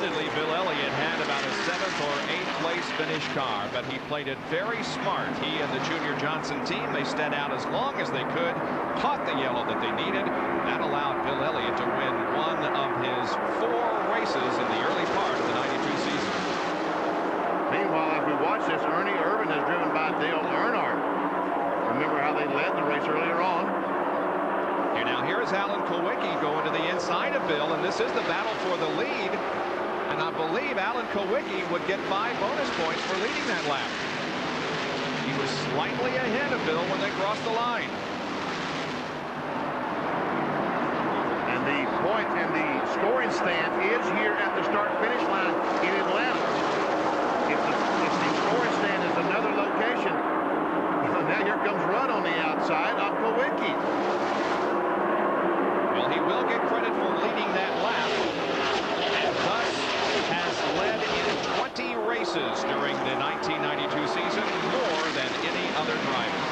Admittedly, Bill Elliott had about a 7th or 8th place finish car, but he played it very smart. He and the Junior Johnson team, they stayed out as long as they could, caught the yellow that they needed. That allowed Bill Elliott to win one of his 4 races in the early part of the '92 season. Meanwhile, as we watch this, Ernie Irvin is driven by Dale Earnhardt. Remember how they led the race earlier on. Here is Alan Kulwicki going to the inside of Bill, and this is the battle for the lead. And I believe Alan Kulwicki would get 5 bonus points for leading that lap. He was slightly ahead of Bill when they crossed the line. And the point and the scoring stand is here at the start-finish line in Atlanta. If the scoring stand is another location, now here comes Rudd on the outside of Kulwicki. Well, he will get credit for leading that lap, and thus has led in 20 races during the 1992 season, more than any other driver.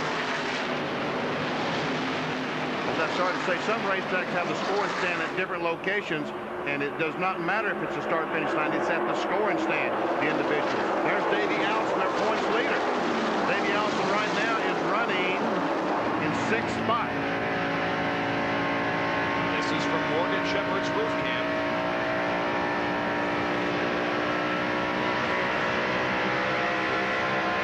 As I started to say, some racetracks have the scoring stand at different locations, and it does not matter if it's a start-finish line. It's at the scoring stand, the individual. There's Davey Allison, their points leader. Davey Allison right now is running in 6th spot. This is from Morgan Shepherd's roof cam.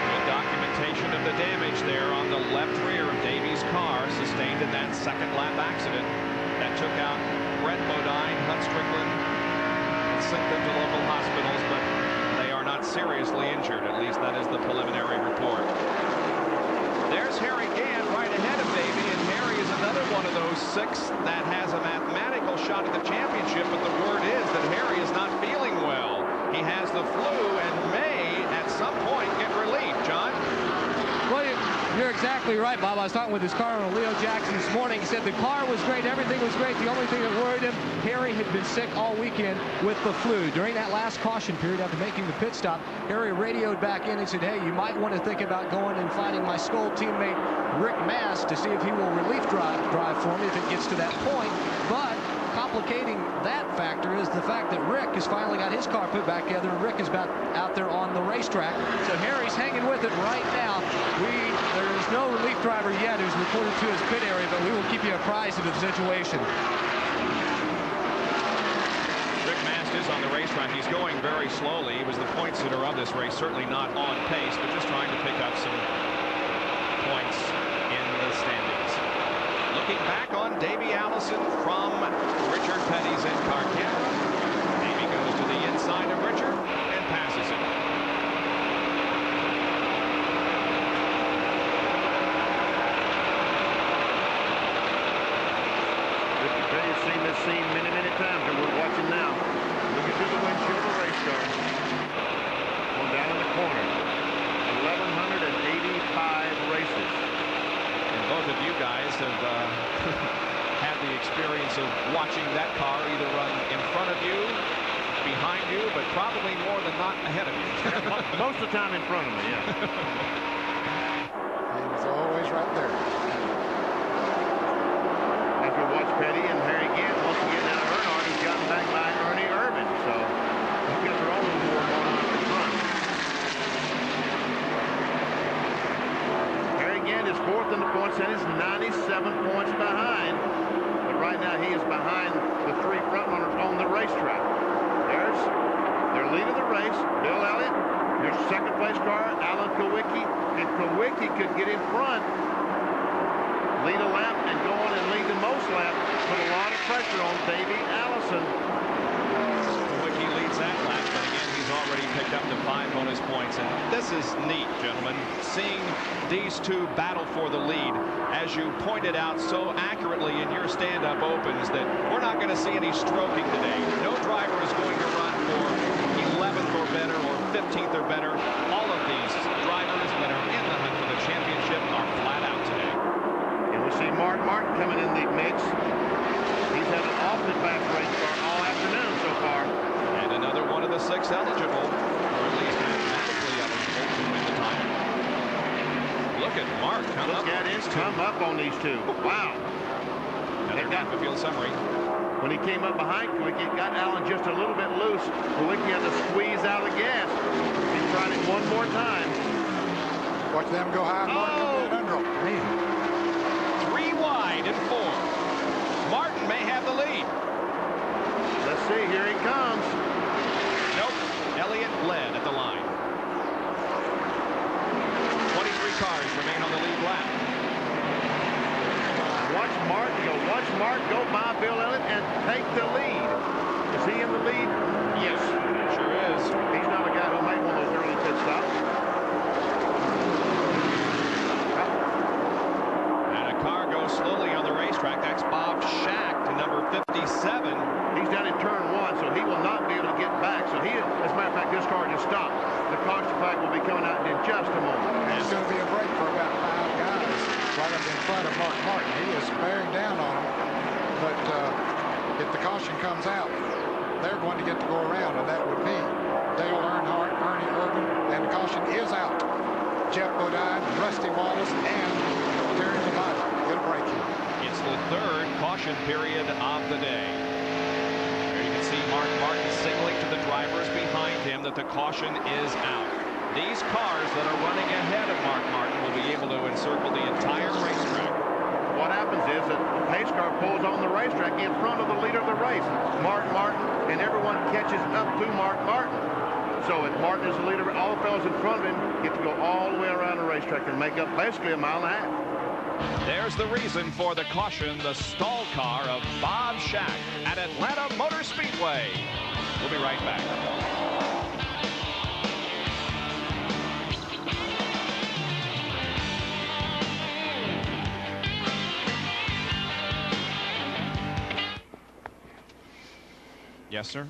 Good documentation of the damage there on the left rear of Davey's car, sustained in that 2nd lap accident that took out Brett Bodine, Hunt Strickland, and sent them to local hospitals, but they are not seriously injured. At least that is the preliminary report. There's Harry Gant right ahead of Davey, and Harry is another one of those 6 that has a mathematical shot at the championship, but the word is that Harry is not feeling well. He has the flu and may at some point get relief. John? Well, you're exactly right, Bob. I was talking with his car owner, Leo Jackson, this morning. He said the car was great, everything was great. The only thing that worried him, Harry had been sick all weekend with the flu. During that last caution period after making the pit stop, Harry radioed back in and said, hey, you might want to think about going and finding my Skoll teammate Rick Mast to see if he will relief drive for me if it gets to that point. But complicating that factor is the fact that Rick has finally got his car put back together, and Rick is back out there on the racetrack. So Harry's hanging with it right now. There is no relief driver yet who's reported to his pit area, but we will keep you apprised of the situation. Rick Mast is on the racetrack. He's going very slowly. He was the point sitter of this race, certainly not on pace, but just trying to pick up some points in the standings. Looking back on Davey Allison from Richard Petty's in-car camera. Davey goes to the inside of Richard and passes him. Richard Petty's seen this scene many, many times, and we're watching now. Looking through the windshield of the race car. Going down in the corner. 1,185 races. Both of you guys have had the experience of watching that car either run in front of you, behind you, but probably more than not ahead of you. Most of the time in front of me, yeah. He was always right there. As we watch Petty and Harry Gant, once again now Earnhardt has gotten back by Ernie Irvin, so I guess they're all a little more going on in front. Is 4th in the points and is 97 points behind. But right now he is behind the 3 front runners on the racetrack. There's their lead of the race, Bill Elliott. Here's 2nd place car, Alan Kulwicki. And Kulwicki could get in front, lead a lap, and go on and lead the most lap. Put a lot of pressure on Davey Allison. Kulwicki leads that lap, but again, he's already picked up the 5 bonus points. And this is neat, gentlemen, seeing these 2 battle for the lead. As you pointed out so accurately in your stand-up opens, that we're not going to see any stroking today. No driver is going to run for 11th or better or 15th or better. All of these drivers that are in the hunt for the championship are flat out today. And we see Mark Martin coming in the mix. He's had an awfully fast race car all afternoon so far. And another one of the 6 eligible, or at least mathematically eligible, to win the title. Look at Mark come up. Look at his come up on these 2. Wow. Another lap of field summary. When he came up behind Quick, it got Allen just a little bit loose. Quick had to squeeze out of the gas. He tried it one more time. Watch them go high. Martin under him. 3 wide and 4. Martin may have the lead. Let's see. Here he comes. Nope. Elliott led at the line. 23 cars remain on the lead lap. Watch Martin go. Watch Martin go by Bill Elliott and take the lead. Is he in the lead? Yes. Sure is. He's not a guy who made one of those early pit stops. And a car goes slowly on the racetrack. That's Bob Shack to number 57. He's down in turn 1, so he will not be able to get back. So he, as a matter of fact, this car just stopped. The caution flag will be coming out in just a moment. It's going to be a break for about 5 guys right up in front of Mark Martin. He is bearing down on him. But if the caution comes out, they're going to get to go around, and that would be Dale Earnhardt, Ernie Irvin, and the caution is out. Jeff Bodine, Rusty Wallace, and Terry Labonte get a break here. It's the 3rd caution period of the day. There you can see Mark Martin signaling to the drivers behind him that the caution is out. These cars that are running ahead of Mark Martin will be able to encircle the entire racetrack. What happens is that the pace car pulls on the racetrack in front of the leader of the race, Mark Martin, and everyone catches up to Mark Martin. So if Martin is the leader, all the fellows in front of him get to go all the way around the racetrack and make up basically a mile and a half. There's the reason for the caution, the stall car of Bob Shack at Atlanta Motor Speedway. We'll be right back. Yes, sir.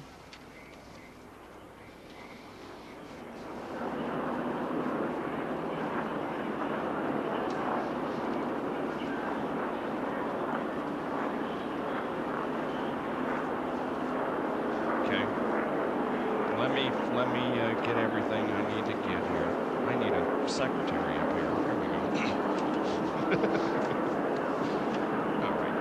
Okay. Let me get everything I need to get here. I need a secretary up here. Here we go. All right.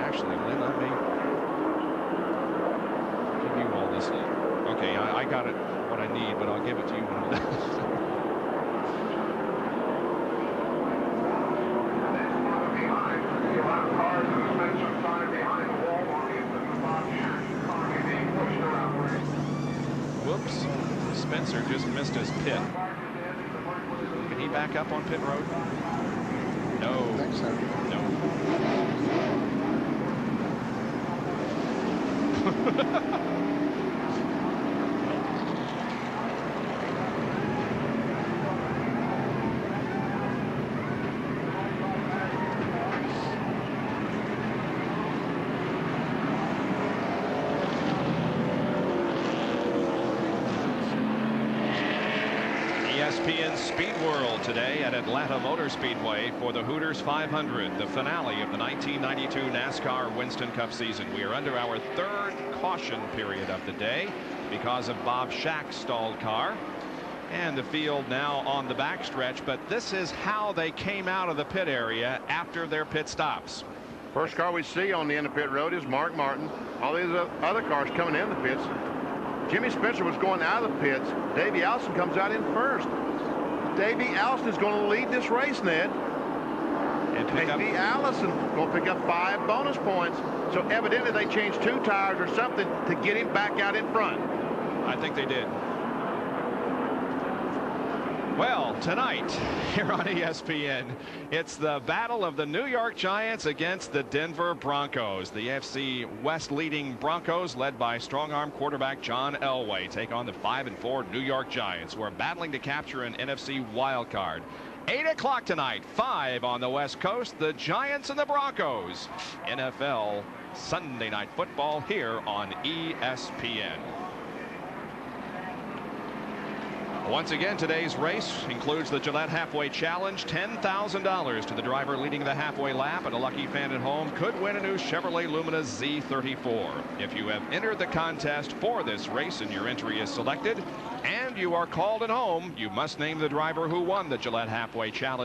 Actually, Lynn, let me give you all this. Okay, I got it, what I need, but I'll give it to you when I'm done. Whoops, Spencer just missed his pit. Can he back up on pit road? No. I think so. No. ESPN Speed World today at Atlanta Motor Speedway for the Hooters 500, the finale of the 1992 NASCAR Winston Cup season. We are under our 3rd caution period of the day because of Bob Shack's stalled car. And the field now on the backstretch, but this is how they came out of the pit area after their pit stops. First car we see on the end of pit road is Mark Martin. All these other cars coming in the pits. Jimmy Spencer was going out of the pits. Davey Allison comes out in first. Davey Allison is going to lead this race, Ned. And Davey Allison going to pick up 5 bonus points. So evidently they changed 2 tires or something to get him back out in front. I think they did. Well, tonight here on ESPN, it's the battle of the New York Giants against the Denver Broncos. The AFC West leading Broncos, led by strong-arm quarterback John Elway, take on the 5-4 New York Giants, who are battling to capture an NFC wild card. 8 o'clock tonight, 5 on the West Coast, the Giants and the Broncos. NFL Sunday Night Football here on ESPN. Once again, today's race includes the Gillette Halfway Challenge. $10,000 to the driver leading the halfway lap, and a lucky fan at home could win a new Chevrolet Lumina Z34. If you have entered the contest for this race and your entry is selected and you are called at home, you must name the driver who won the Gillette Halfway Challenge.